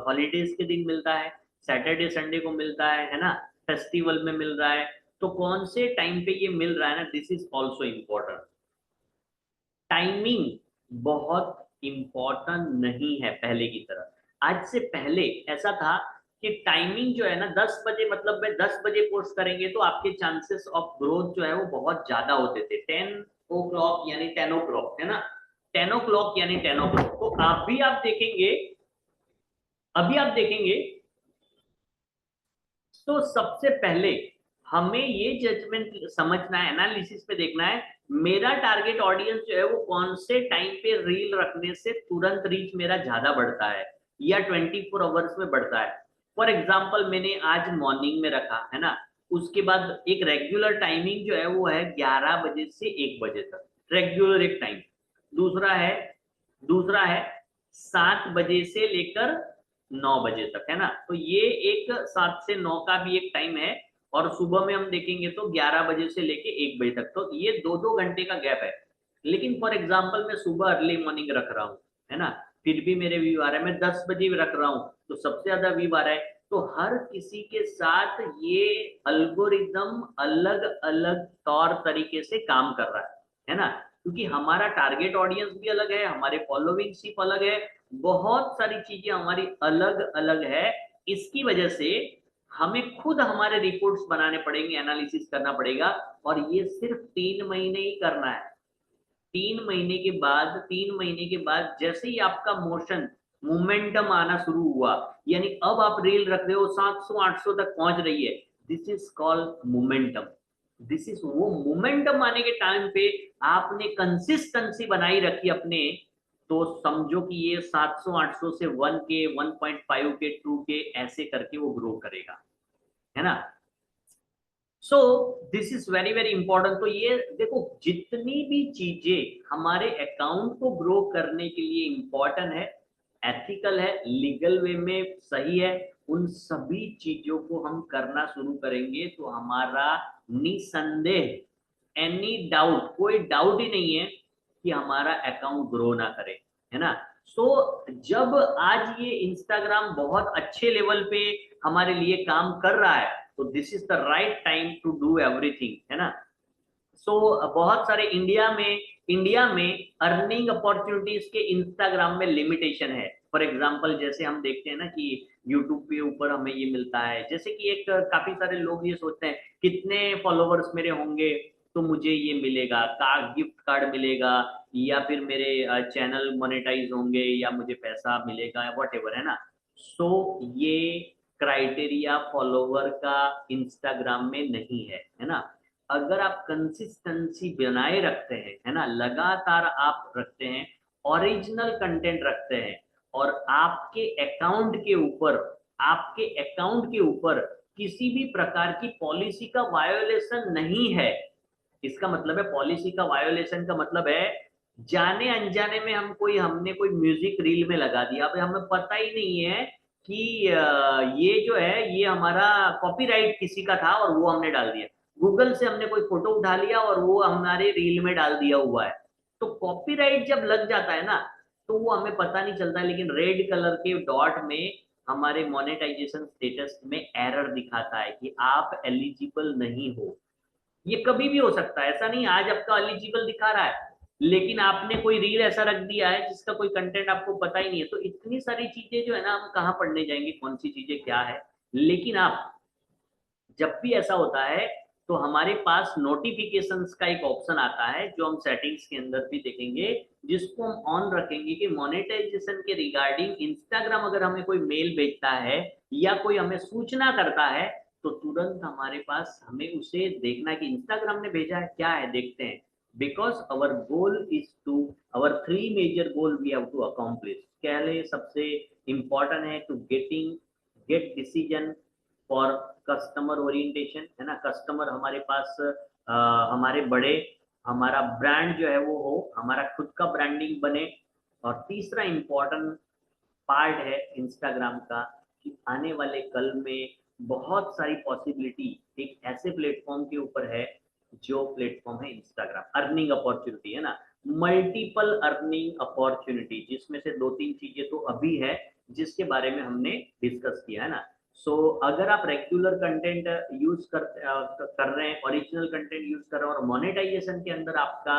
हॉलीडेज के दिन मिलता है, सैटरडे संडे को मिलता है ना, फेस्टिवल में मिल रहा है। तो कौन से टाइम पे ये मिल रहा है ना, this is also important. Timing बहुत इंपॉर्टेंट नहीं है पहले की तरह। आज से पहले ऐसा था कि टाइमिंग जो है ना 10 बजे, मतलब मैं 10 बजे पोस्ट करेंगे तो आपके चांसेस ऑफ ग्रोथ जो है वो बहुत ज्यादा होते थे। 10 o'clock यानी 10 o'clock, है ना, 10 o'clock यानी 10 o'clock। तो अभी आप देखेंगे, अभी आप देखेंगे तो सबसे पहले हमें ये जजमेंट समझना है, एनालिसिस पे देखना है मेरा टारगेट ऑडियंस जो है वो कौन से टाइम पे रील रखने से तुरंत रीच मेरा ज्यादा बढ़ता है या 24 आवर्स में बढ़ता है। फॉर एग्जाम्पल मैंने आज मॉर्निंग में रखा है ना, उसके बाद एक रेगुलर टाइमिंग जो है वो है 11 बजे से 1 बजे तक, रेगुलर एक टाइम। दूसरा है दूसरा है 7 बजे से लेकर 9 बजे तक, है ना, तो ये एक 7 से 9 का भी एक टाइम है। और सुबह में हम देखेंगे तो 11 बजे से लेके 1 बजे तक, तो ये 2-2 घंटे का गैप है। लेकिन फॉर एग्जाम्पल मैं सुबह अर्ली मॉर्निंग रख रहा हूँ, है ना, फिर भी मेरे व्यू आ रहे हैं। मैं 10 बजे भी रख रहा हूँ तो सबसे ज्यादा व्यू आ रहा है। तो हर किसी के साथ ये अल्गोरिदम अलग अलग तौर तरीके से काम कर रहा है ना, क्योंकि हमारा टारगेट ऑडियंस भी अलग है, हमारे फॉलोइंग सिर्फ अलग है, बहुत सारी चीजें हमारी अलग अलग है। इसकी वजह से हमें खुद हमारे रिपोर्ट्स बनाने पड़ेंगे, एनालिसिस करना पड़ेगा। और ये सिर्फ 3 महीने ही करना है। 3 महीने के बाद जैसे ही आपका मोशन मोमेंटम आना शुरू हुआ, यानी अब आप रील रख रहे हो 700-800 तक पहुंच रही है, this is called momentum. This is वो मोमेंटम आने के टाइम पे आपने कंसिस्टेंसी बनाई रखी अपने, तो समझो कि ये 700-800 से 1K 1.5K 2K ऐसे करके वो ग्रो करेगा, है ना। So this is very very important. तो ये देखो, जितनी भी चीजें हमारे अकाउंट को ग्रो करने के लिए इंपॉर्टेंट है, एथिकल है, लीगल वे में सही है, उन सभी चीजों को हम करना शुरू करेंगे तो हमारा निसंदेह, एनी डाउट, कोई डाउट ही नहीं है कि हमारा अकाउंट ग्रो ना करे, है ना। सो जब आज ये इंस्टाग्राम बहुत अच्छे लेवल पे हमारे लिए काम कर रहा है, तो this is the right time to do everything, है ना। सो बहुत सारे इंडिया में अर्निंग अपॉर्चुनिटीज के इंस्टाग्राम में लिमिटेशन है। फॉर एग्जांपल जैसे हम देखते हैं ना कि यूट्यूब के ऊपर हमें ये मिलता है, जैसे कि एक काफी सारे लोग ये सोचते हैं कितने फॉलोवर्स मेरे होंगे तो मुझे ये मिलेगा, गिफ्ट कार्ड मिलेगा, या फिर मेरे चैनल मोनेटाइज होंगे, या मुझे पैसा मिलेगा, वट एवर, है ना। सो ये क्राइटेरिया फॉलोवर का इंस्टाग्राम में नहीं है ना। अगर आप कंसिस्टेंसी बनाए रखते हैं, है ना, लगातार आप रखते हैं, ओरिजिनल कंटेंट रखते हैं, और आपके अकाउंट के ऊपर किसी भी प्रकार की पॉलिसी का वायोलेशन नहीं है। इसका मतलब है, पॉलिसी का वायोलेशन का मतलब है जाने अनजाने में हमने कोई म्यूजिक रील में लगा दिया, अब हमें पता ही नहीं है कि ये जो है ये हमारा कॉपीराइट किसी का था और वो हमने डाल दिया। गूगल से हमने कोई फोटो उठा लिया और वो हमारे रील में डाल दिया हुआ है। तो कॉपीराइट जब लग जाता है ना, तो वो हमें पता नहीं चलता है, लेकिन रेड कलर के डॉट में हमारे मोनेटाइजेशन स्टेटस में एरर दिखाता है कि आप एलिजिबल नहीं हो। ये कभी भी हो सकता है, ऐसा नहीं आज आपका एलिजिबल दिखा रहा है लेकिन आपने कोई रील ऐसा रख दिया है जिसका कोई कंटेंट आपको पता ही नहीं है। तो इतनी सारी चीजें जो है ना, हम कहाँ पढ़ने जाएंगे कौन सी चीजें क्या है। लेकिन आप जब भी ऐसा होता है तो हमारे पास नोटिफिकेशंस का एक ऑप्शन आता है जो हम सेटिंग्स के अंदर भी देखेंगे, जिसको हम ऑन रखेंगे कि मोनेटाइजेशन के रिगार्डिंग इंस्टाग्राम अगर हमें कोई मेल भेजता है या कोई हमें सूचना करता है, तो तुरंत हमारे पास हमें उसे देखना है कि इंस्टाग्राम ने भेजा है, क्या है देखते हैं। Because our goal is to, our 3 major goal we have to accomplish. पहले सबसे इंपॉर्टेंट है to get decision for customer orientation, है ना, कस्टमर हमारे पास हमारे बड़े, हमारा ब्रांड जो है वो हो, हमारा खुद का ब्रांडिंग बने। और तीसरा इंपॉर्टेंट पार्ट है इंस्टाग्राम का कि आने वाले कल में बहुत सारी पॉसिबिलिटी एक ऐसे प्लेटफॉर्म के ऊपर है, जो प्लेटफॉर्म है इंस्टाग्राम, अर्निंग अपॉर्चुनिटी, है ना, मल्टीपल अर्निंग अपॉर्चुनिटी, जिसमें से 2-3 चीजें तो अभी है जिसके बारे में हमने डिस्कस किया, है ना। सो अगर आप रेगुलर कंटेंट यूज कर रहे हैं, ओरिजिनल कंटेंट यूज कर रहे हैं और मोनेटाइजेशन के अंदर आपका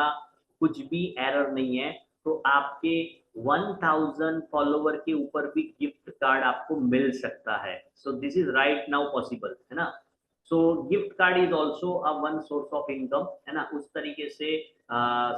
कुछ भी एरर नहीं है, तो आपके 1000 फॉलोवर के ऊपर भी गिफ्ट कार्ड आपको मिल सकता है। So this is right now possible, है ना। So gift card is also a one source of income, है ना। उस तरीके से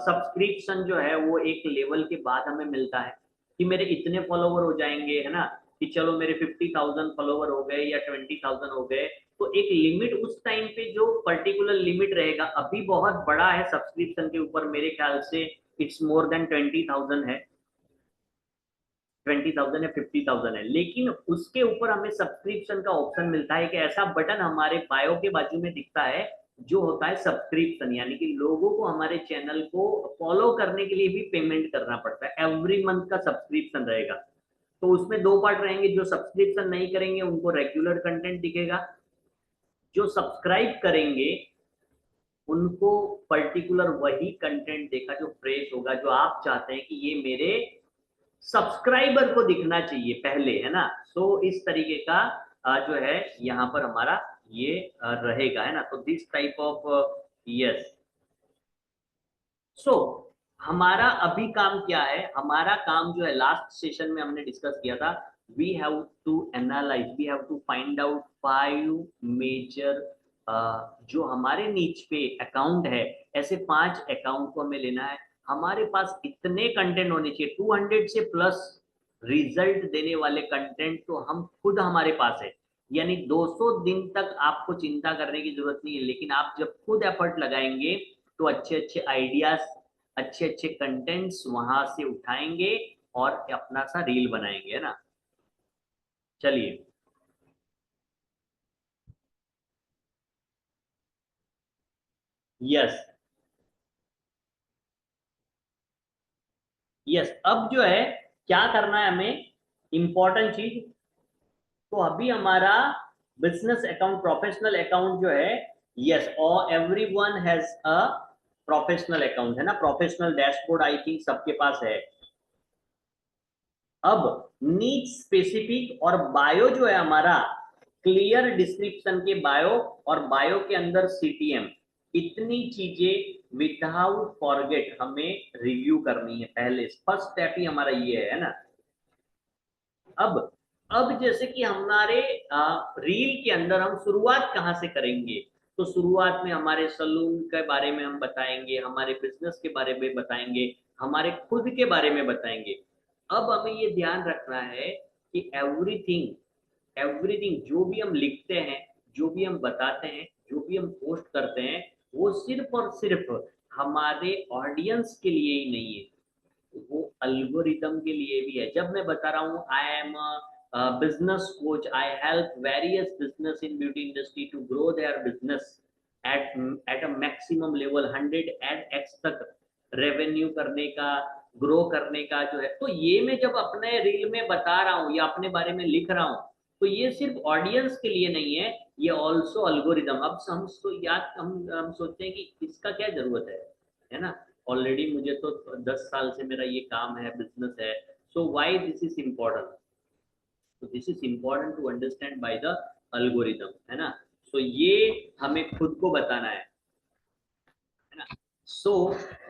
सब्सक्रिप्शन जो है वो एक लेवल के बाद हमें मिलता है कि मेरे इतने फॉलोवर हो जाएंगे, है ना, कि चलो मेरे 50,000 फॉलोवर हो गए या 20,000 हो गए, तो एक लिमिट उस टाइम पे जो पर्टिकुलर लिमिट रहेगा, अभी बहुत बड़ा है सब्सक्रिप्शन के ऊपर, मेरे ख्याल से इट्स मोर देन 20,000 है, 20,000 या 50,000 है, लेकिन उसके ऊपर हमें सब्सक्रिप्शन का ऑप्शन मिलता है कि ऐसा बटन हमारे बायो के बाजू में दिखता है जो होता है सब्सक्रिप्शन, यानी कि लोगों को हमारे चैनल को फॉलो करने के लिए भी पेमेंट करना पड़ता है, एवरी मंथ का सब्सक्रिप्शन रहेगा। तो उसमें दो पार्ट रहेंगे, जो सब्सक्रिप्शन नहीं करेंगे उनको रेगुलर कंटेंट दिखेगा, जो सब्सक्राइब करेंगे उनको पर्टिकुलर वही कंटेंट देखा जो फ्रेश होगा, जो आप चाहते हैं कि ये मेरे सब्सक्राइबर को दिखना चाहिए पहले, है ना। सो इस तरीके का जो है यहाँ पर हमारा ये रहेगा, है ना। तो दिस टाइप ऑफ यस। सो हमारा अभी काम क्या है, हमारा काम जो है लास्ट सेशन में हमने डिस्कस किया था, we have to analyse, we have to find out 5 major जो हमारे नीच पे अकाउंट है, ऐसे 5 अकाउंट को हमें लेना है। हमारे पास इतने कंटेंट होने चाहिए, 200 से प्लस रिजल्ट देने वाले कंटेंट तो हम खुद हमारे पास है, यानी 200 दिन तक आपको चिंता करने की जरूरत नहीं है, लेकिन आप जब खुद एफर्ट लगाएंगे तो अच्छे अच्छे आइडियाज, अच्छे अच्छे कंटेंट्स वहां से उठाएंगे और अपना सा रील बनाएंगे, है ना। चलिए, यस यस। अब जो है क्या करना है हमें, इंपॉर्टेंट चीज, तो अभी हमारा बिजनेस अकाउंट, प्रोफेशनल अकाउंट जो है, यस, और everyone has a professional account, है ना। प्रोफेशनल डैशबोर्ड आई थिंक सबके पास है। अब नीच स्पेसिफिक और बायो जो है हमारा, क्लियर डिस्क्रिप्शन के बायो, और बायो के अंदर सीटीएम, इतनी चीजें विदाउट फॉरगेट हमें रिव्यू करनी है पहले, फर्स्ट स्टेप ही हमारा ये है ना। अब अब जैसे कि हमारे रील के अंदर हम शुरुआत कहाँ से करेंगे, तो शुरुआत में हमारे सलून के बारे में हम बताएंगे, हमारे बिजनेस के बारे में बताएंगे, हमारे खुद के बारे में बताएंगे। अब हमें ये ध्यान रखना है कि एवरीथिंग एवरीथिंग जो भी हम लिखते हैं, जो भी हम बताते हैं, जो भी हम पोस्ट करते हैं, वो सिर्फ और सिर्फ हमारे ऑडियंस के लिए ही नहीं है, वो अल्गोरिदम के लिए भी है। जब मैं बता रहा हूँ I am business coach, I help various business in beauty industry to grow their business at at a maximum level, 100x तक रेवेन्यू करने का, ग्रो करने का जो है, तो ये मैं जब अपने रील में बता रहा हूँ या अपने बारे में लिख रहा हूँ, तो ये सिर्फ ऑडियंस के लिए नहीं है, ये ऑल्सो अल्गोरिदम। अब हम याद हम सोचते हैं कि इसका क्या जरूरत है ना। ऑलरेडी मुझे तो 10 साल से मेरा ये काम है, बिजनेस है, so why this is important, तो this is important to understand by the algorithm, है ना। सो ये हमें खुद को बताना है ना। So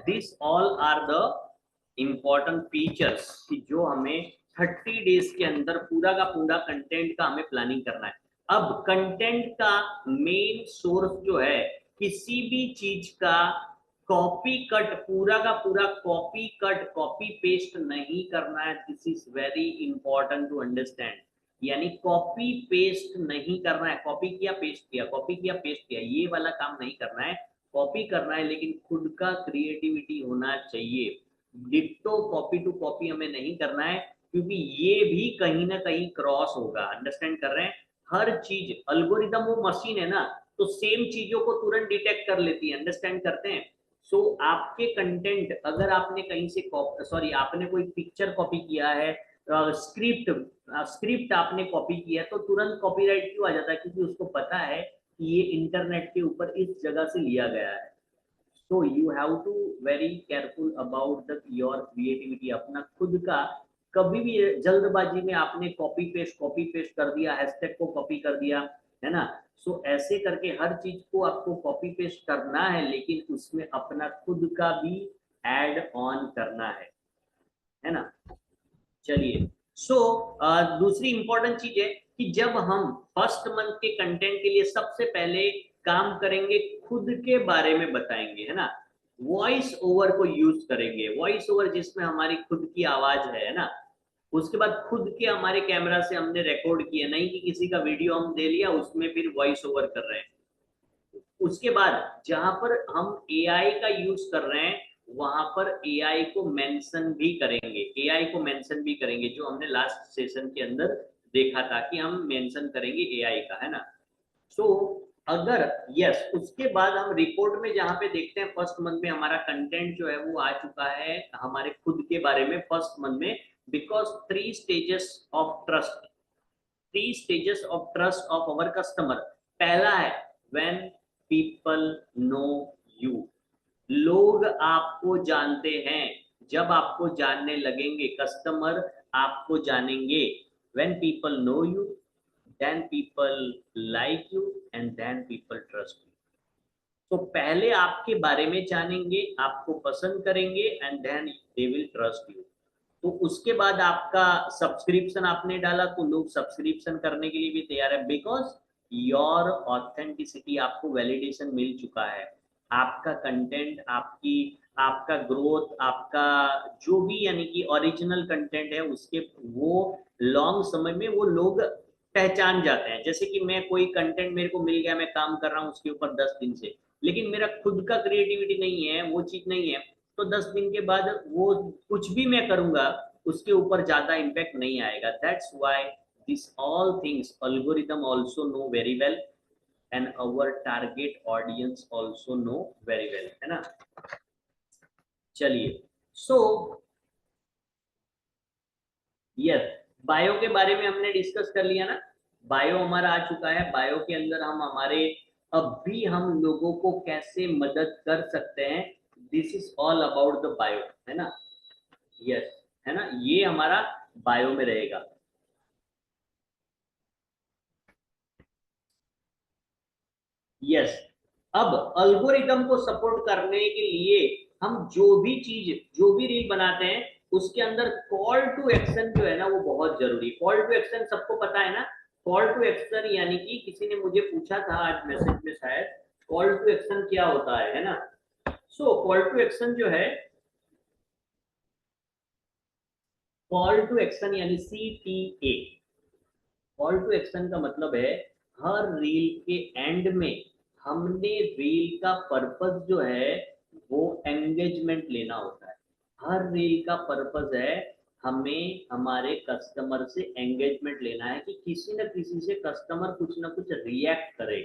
this all are the important features कि जो हमें 30 डेज के अंदर पूरा का पूरा कंटेंट का हमें प्लानिंग करना है। अब कंटेंट का मेन सोर्स जो है, किसी भी चीज का कॉपी कट, पूरा का पूरा कॉपी कट, कॉपी पेस्ट नहीं करना है, this is very important to understand. यानी कॉपी पेस्ट नहीं करना है, कॉपी किया पेस्ट किया, कॉपी किया पेस्ट किया, ये वाला काम नहीं करना है। कॉपी करना है लेकिन खुद का क्रिएटिविटी होना चाहिए, डिट्टो कॉपी टू कॉपी हमें नहीं करना है, क्योंकि ये भी कहीं ना कहीं क्रॉस होगा, अंडरस्टैंड कर रहे हैं। हर चीज, अल्गोरिदम वो मशीन है ना, तो सेम चीजों को तुरंत डिटेक्ट कर लेती है, अंडरस्टैंड करते हैं। सो आपके कंटेंट, अगर आपने कहीं से सॉरी आपने कोई पिक्चर कॉपी किया है, स्क्रिप्ट स्क्रिप्ट आपने कॉपी किया है, तो तुरंत कॉपीराइट क्यों आ जाता है, क्योंकि उसको पता है कि ये इंटरनेट के ऊपर इस जगह से लिया गया है। So you have to very careful about the your creativity, अपना खुद का, कभी भी जल्दबाजी में आपने कॉपी पेस्ट कर दिया, हैशटैग को कॉपी कर दिया, है ना। सो ऐसे करके हर चीज को आपको कॉपी पेस्ट करना है, लेकिन उसमें अपना खुद का भी ऐड ऑन करना है ना। चलिए, सो दूसरी इंपॉर्टेंट चीज है कि जब हम फर्स्ट मंथ के कंटेंट के लिए सबसे पहले काम करेंगे, खुद के बारे में बताएंगे, है ना। वॉइस ओवर को यूज करेंगे, वॉइस ओवर जिसमें हमारी खुद की आवाज है ना। उसके बाद खुद के हमारे कैमरा से हमने रिकॉर्ड किया, नहीं कि किसी का वीडियो हम दे लिया उसमें फिर वॉइस ओवर कर रहे हैं। उसके बाद जहां पर हम एआई का यूज कर रहे हैं वहां पर एआई को मेंशन भी करेंगे, एआई को मेंशन भी करेंगे, जो हमने लास्ट सेशन के अंदर देखा था कि हम मेंशन करेंगे एआई का, है ना। सो अगर यस, उसके बाद हम रिपोर्ट में जहां पे देखते हैं फर्स्ट मंथ में हमारा कंटेंट जो है वो आ चुका है हमारे खुद के बारे में फर्स्ट मंथ में, because 3 stages of trust, 3 stages of trust of our customer. पहला है व्हेन पीपल नो यू, लोग आपको जानते हैं, जब आपको जानने लगेंगे, कस्टमर आपको जानेंगे, when people know you then people like you and then people trust you। तो पहले आपके बारे में जानेंगे, आपको पसंद करेंगे and then they will trust you. तो उसके बाद आपका सब्सक्रिप्शन आपने डाला तो लोग सब्सक्रिप्शन करने के लिए भी तैयार है, बिकॉज योर ऑथेंटिसिटी, आपको वैलिडेशन मिल चुका है, आपका कंटेंट, आपकी आपका ग्रोथ, आपका जो भी यानी कि ओरिजिनल कंटेंट है उसके वो लॉन्ग समय में वो लोग पहचान जाते हैं। जैसे कि मैं कोई कंटेंट मेरे को मिल गया, मैं काम कर रहा हूँ उसके ऊपर 10 दिन से, लेकिन मेरा खुद का क्रिएटिविटी नहीं है, वो चीज नहीं है, तो 10 दिन के बाद वो कुछ भी मैं करूंगा उसके ऊपर ज्यादा इम्पैक्ट नहीं आएगा। That's why this all things algorithm also know very well and our target audience also know very well, है ना। चलिए, सो यस, बायो के बारे में हमने डिस्कस कर लिया ना, बायो हमारा आ चुका है। बायो के अंदर हम हमारे अब भी हम लोगों को कैसे मदद कर सकते हैं, this is all about the bio, है ना। यस, है ना, ये हमारा बायो में रहेगा। यस, अब अल्गोरिदम को सपोर्ट करने के लिए हम जो भी रील बनाते हैं उसके अंदर कॉल टू एक्शन जो है ना वो बहुत जरूरी। कॉल टू एक्शन सबको पता है ना, कॉल टू एक्शन यानी कि किसी ने मुझे पूछा था आज मैसेज में शायद, कॉल टू एक्शन क्या होता है ना। सो कॉल टू एक्शन जो है, कॉल टू एक्शन यानी CTA, कॉल टू एक्शन का मतलब है हर रील के एंड में हमने रील का पर्पस जो है वो एंगेजमेंट लेना होता है। हर रील का पर्पस है हमें हमारे कस्टमर से एंगेजमेंट लेना है, कि किसी न किसी से कस्टमर कुछ ना कुछ रिएक्ट करे,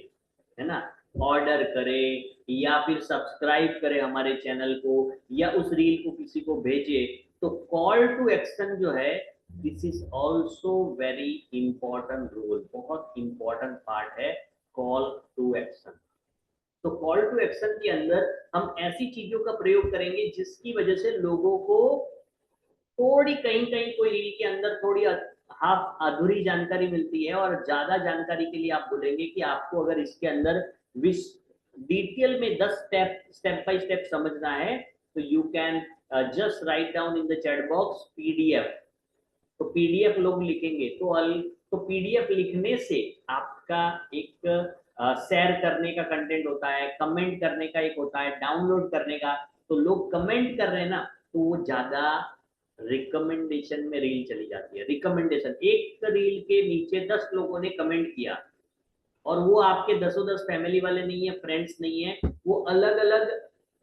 है ना, ऑर्डर करे या फिर सब्सक्राइब करे हमारे चैनल को, या उस रील को किसी को भेजे। तो कॉल टू एक्शन जो है this is also very important role, बहुत इंपॉर्टेंट पार्ट है कॉल टू एक्शन। तो कॉल टू एक्शन के अंदर हम ऐसी चीजों का प्रयोग करेंगे जिसकी वजह से लोगों को थोड़ी कहीं कहीं कोई रील के अंदर थोड़ी हाफ अधूरी जानकारी मिलती है, और ज्यादा जानकारी के लिए आप बोलेंगे कि आपको अगर इसके अंदर विश डिटेल में 10 स्टेप बाय स्टेप समझना है तो you can just write down in the chat box PDF। तो पीडीएफ लोग लिखेंगे तो पीडीएफ लिखने से आपका एक शेयर करने का कंटेंट होता है, कमेंट करने का एक होता है, डाउनलोड करने का। तो लोग कमेंट कर रहे हैं ना तो वो ज्यादा रिकमेंडेशन में रील चली जाती है। रिकमेंडेशन, एक रील के नीचे 10 लोगों ने कमेंट किया और वो आपके 10 फैमिली वाले नहीं है, फ्रेंड्स नहीं है, वो अलग अलग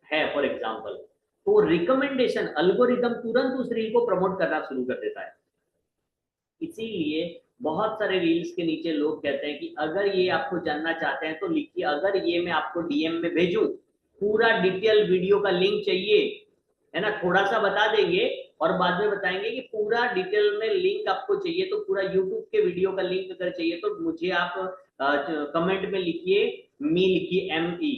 है फॉर एग्जाम्पल, तो रिकमेंडेशन अल्गोरिदम तुरंत उस रील को प्रमोट करना शुरू कर देता है। इसीलिए बहुत सारे रील्स के नीचे लोग कहते हैं कि अगर ये आपको जानना चाहते हैं तो लिखिए, अगर ये मैं आपको DM में भेजूं, पूरा डिटेल वीडियो का लिंक चाहिए, है ना, थोड़ा सा बता देंगे और बाद में बताएंगे कि पूरा डिटेल में लिंक आपको चाहिए, तो पूरा यूट्यूब के वीडियो का लिंक अगर चाहिए तो मुझे आप कमेंट में लिखिए, मी लिखिए, ME,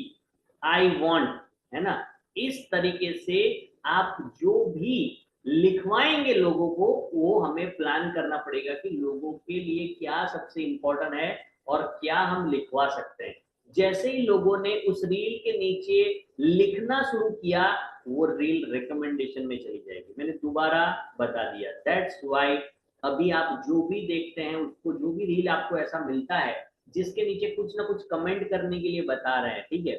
आई वॉन्ट, है ना। इस तरीके से आप जो भी लिखवाएंगे लोगों को, वो हमें प्लान करना पड़ेगा कि लोगों के लिए क्या सबसे इंपॉर्टेंट है और क्या हम लिखवा सकते हैं। जैसे ही लोगों ने उस रील के नीचे लिखना शुरू किया वो रील रिकमेंडेशन में चली जाएगी। मैंने दोबारा बता दिया, दैट्स व्हाई अभी आप जो भी देखते हैं उसको, जो भी रील आपको ऐसा मिलता है जिसके नीचे कुछ ना कुछ कमेंट करने के लिए बता रहे हैं, ठीक है,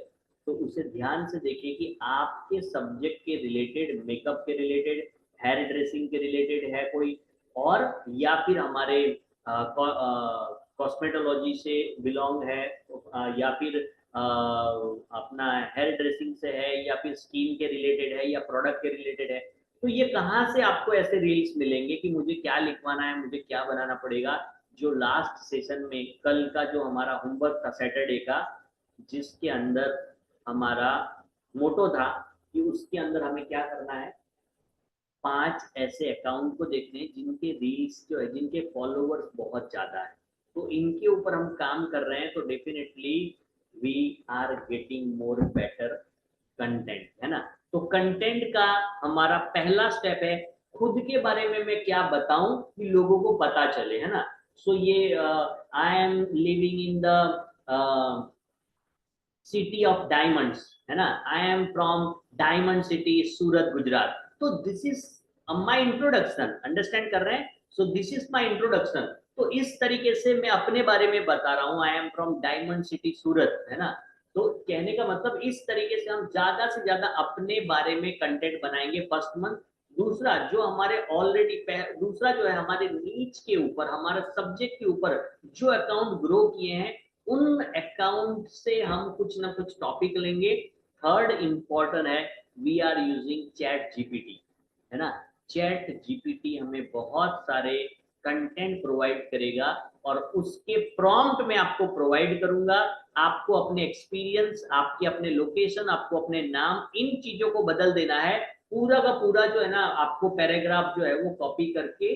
तो उसे ध्यान से देखिए कि आपके सब्जेक्ट के रिलेटेड, मेकअप के रिलेटेड, हेयर ड्रेसिंग के रिलेटेड है कोई, और या फिर हमारे कॉस्मेटोलॉजी से बिलोंग है, या फिर अपना हेयर ड्रेसिंग से है, या फिर स्किन के रिलेटेड है, या प्रोडक्ट के रिलेटेड है। तो ये कहाँ से आपको ऐसे रील्स मिलेंगे कि मुझे क्या लिखवाना है, मुझे क्या बनाना पड़ेगा। जो लास्ट सेशन में कल का जो हमारा होमवर्क था सैटरडे का, जिसके अंदर हमारा मोटो था कि उसके अंदर हमें क्या करना है, 5 ऐसे अकाउंट को देखने हैं जिनके रील्स जो है, जिनके फॉलोवर्स बहुत ज्यादा है, तो इनके ऊपर हम काम कर रहे हैं, तो definitely we are getting more better content, है ना। तो कंटेंट का हमारा पहला स्टेप है खुद के बारे में मैं क्या बताऊं कि लोगों को पता चले, है ना। सो ये I am living in the city of diamonds, है ना, I am from diamond city Surat Gujarat. तो this is my introduction, understand कर रहे हैं। So this is my introduction. तो इस तरीके से मैं अपने बारे में बता रहा हूँ, I am from diamond city Surat, है ना। तो कहने का मतलब इस तरीके से हम ज्यादा से ज्यादा अपने बारे में कंटेंट बनाएंगे फर्स्ट मंथ। दूसरा जो हमारे ऑलरेडी, दूसरा जो है हमारे नीच के ऊपर, हमारे सब्जेक्ट के ऊपर जो अकाउंट ग्रो किए हैं, उन अकाउंट से हम कुछ ना कुछ टॉपिक लेंगे। थर्ड इंपॉर्टेंट है, we are using chat GPT, है ना। चैट जीपीटी हमें बहुत सारे कंटेंट प्रोवाइड करेगा, और उसके प्रॉम्प्ट मैं आपको प्रोवाइड करूंगा। आपको अपने एक्सपीरियंस, आपके अपने लोकेशन, आपको अपने नाम, इन चीजों को बदल देना है। पूरा का पूरा जो है ना, आपको पैराग्राफ जो है वो कॉपी करके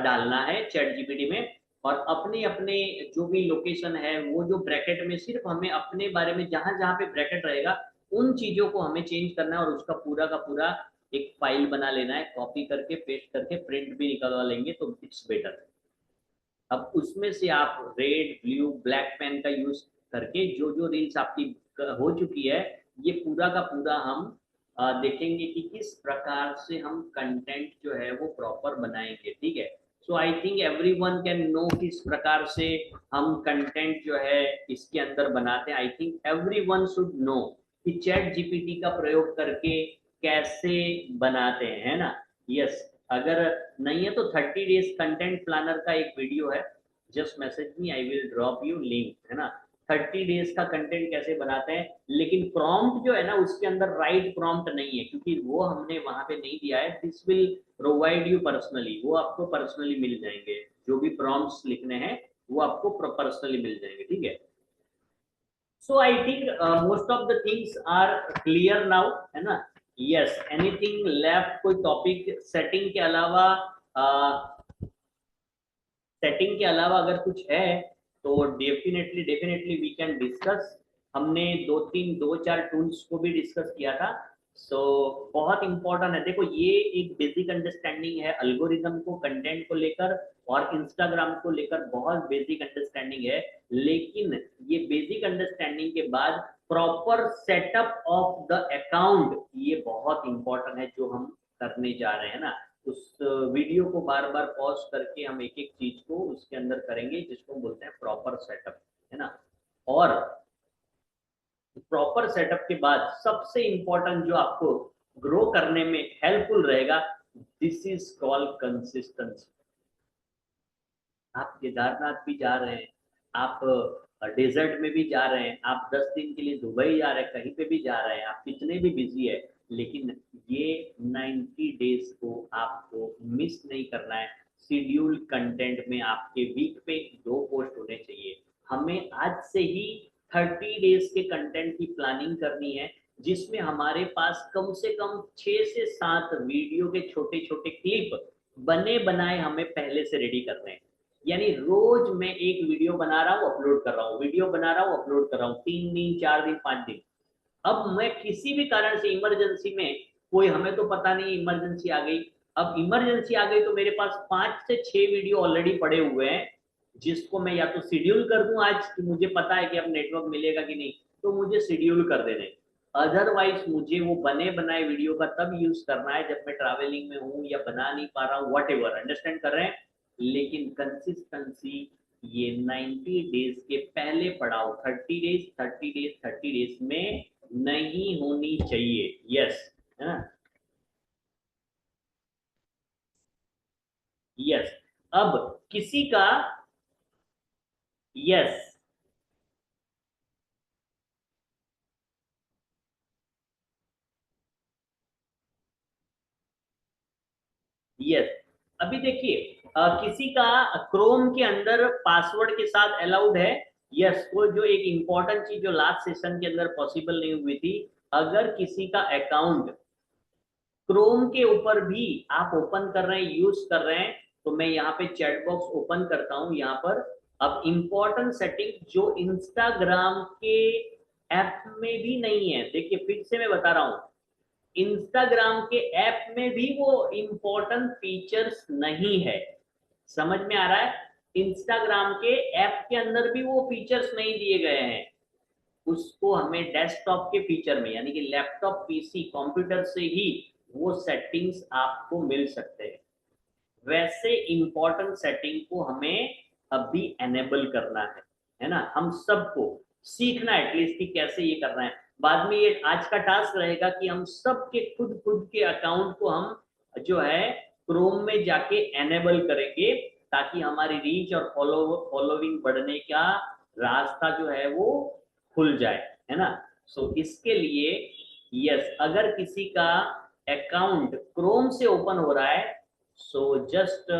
डालना है चैट जीपीटी में, और अपने अपने जो भी लोकेशन है वो जो ब्रैकेट में, सिर्फ हमें अपने बारे में जहां जहां पे ब्रैकेट रहेगा उन चीजों को हमें चेंज करना है, और उसका पूरा का पूरा एक फाइल बना लेना है, कॉपी करके पेस्ट करके प्रिंट भी निकलवा लेंगे, तो इट्स बेटर। अब उसमें से आप रेड, ब्लू, ब्लैक पेन का यूज करके जो जो रील्स आपकी हो चुकी है, ये पूरा का पूरा हम देखेंगे कि किस प्रकार से हम कंटेंट जो है वो प्रॉपर बनाएंगे, ठीक है। So I think everyone can know किस प्रकार से हम कंटेंट जो है इसके अंदर बनाते हैं। आई थिंक एवरीवन शुड नो कि चैट जीपीटी का प्रयोग करके कैसे बनाते हैं, है ना। यस, अगर नहीं है तो 30 डेज कंटेंट प्लानर का एक वीडियो है, just message me, I will drop you link, है ना। 30 डेज का कंटेंट कैसे बनाते हैं, लेकिन प्रॉम्प्ट जो है ना उसके अंदर राइट प्रॉम्प्ट नहीं है, क्योंकि वो हमने वहां पे नहीं दिया है। This will provide you personally, वो आपको पर्सनली मिल जाएंगे, जो भी प्रॉम्प्ट्स लिखने हैं वो आपको पर्सनली मिल जाएंगे, ठीक है। So I think most of the things are clear now, है ना। यस, एनीथिंग लेफ्ट, कोई टॉपिक सेटिंग के अलावा, सेटिंग के अलावा अगर कुछ है तो definitely definitely we can discuss. हमने दो चार टूल्स को भी डिस्कस किया था। सो बहुत इंपॉर्टेंट है, देखो ये एक बेसिक अंडरस्टैंडिंग है अल्गोरिदम को, कंटेंट को लेकर और इंस्टाग्राम को लेकर बहुत बेसिक अंडरस्टैंडिंग है। लेकिन ये बेसिक अंडरस्टैंडिंग के बाद proper setup of the account, ये बहुत इंपॉर्टेंट है जो हम करने जा रहे हैं ना। उस वीडियो को बार बार पॉज करके हम एक एक चीज को उसके अंदर करेंगे, जिसको हम बोलते हैं प्रॉपर सेटअप, है ना। और प्रॉपर सेटअप के बाद सबसे इंपॉर्टेंट जो आपको ग्रो करने में हेल्पफुल रहेगा, दिस इज कॉल्ड कंसिस्टेंसी। आप केदारनाथ भी जा रहे हैं, आप डेजर्ट में भी जा रहे हैं, आप 10 दिन के लिए दुबई जा रहे हैं, कहीं पे भी जा रहे हैं, आप कितने भी बिजी है, लेकिन ये 90 डेज को आपको मिस नहीं करना है। शेड्यूल कंटेंट में आपके वीक पे 2 पोस्ट होने चाहिए। हमें आज से ही 30 डेज के कंटेंट की प्लानिंग करनी है, जिसमें हमारे पास कम से कम 6 से 7 वीडियो के छोटे छोटे क्लिप बने बनाए हमें पहले से रेडी करने हैं। यानी रोज मैं एक वीडियो बना रहा हूँ, अपलोड कर रहा हूँ, वीडियो बना रहा हूँ, अपलोड कर रहा हूँ, 3 दिन, 4 दिन, 5 दिन। अब मैं किसी भी कारण से इमरजेंसी में, कोई हमें तो पता नहीं इमरजेंसी आ गई, अब इमरजेंसी आ गई तो मेरे पास 5 से 6 वीडियो ऑलरेडी पड़े हुए हैं, जिसको मैं या तो शेड्यूल कर दूं आज, कि मुझे पता है कि अब नेटवर्क मिलेगा कि नहीं, तो मुझे शेड्यूल कर देने। अदरवाइज मुझे वो बने बनाए वीडियो का तब यूज करना है जब मैं ट्रैवलिंग में हूँ या बना नहीं पा रहा हूँ, वट एवर, अंडरस्टैंड कर रहे हैं। लेकिन कंसिस्टेंसी ये 90 डेज के पहले पड़ाव, 30 डेज 30 डेज 30 डेज में नहीं होनी चाहिए। यस, है ना। यस, अब किसी का, यस यस, अभी देखिए किसी का क्रोम के अंदर पासवर्ड के साथ अलाउड है। यस, वो जो एक इंपॉर्टेंट चीज जो लास्ट सेशन के अंदर पॉसिबल नहीं हुई थी, अगर किसी का अकाउंट क्रोम के ऊपर भी आप ओपन कर रहे हैं, यूज कर रहे हैं, तो मैं यहाँ पे चैट बॉक्स ओपन करता हूँ यहाँ पर। अब इंपॉर्टेंट सेटिंग जो इंस्टाग्राम के ऐप में भी नहीं है, देखिए फिर से मैं बता रहा हूँ, इंस्टाग्राम के ऐप में भी वो इंपॉर्टेंट फीचर्स नहीं है। समझ में आ रहा है? इंस्टाग्राम के ऐप के अंदर भी वो फीचर्स नहीं दिए गए हैं, उसको हमें डेस्कटॉप के फीचर में यानी कि लैपटॉप पीसी कंप्यूटर से ही वो सेटिंग्स आपको मिल सकते हैं। वैसे इंपॉर्टेंट सेटिंग को हमें अभी एनेबल करना है ना, हम सबको सीखना है एटलीस्ट कि कैसे ये करना है। बाद में ये आज का टास्क रहेगा कि हम सबके खुद खुद के अकाउंट को हम जो है क्रोम में जाके एनेबल करेंगे, ताकि हमारी रीच और फॉलोइंग बढ़ने का रास्ता जो है वो खुल जाए, है ना। सो इसके लिए यस, अगर किसी का अकाउंट क्रोम से ओपन हो रहा है, सो जस्ट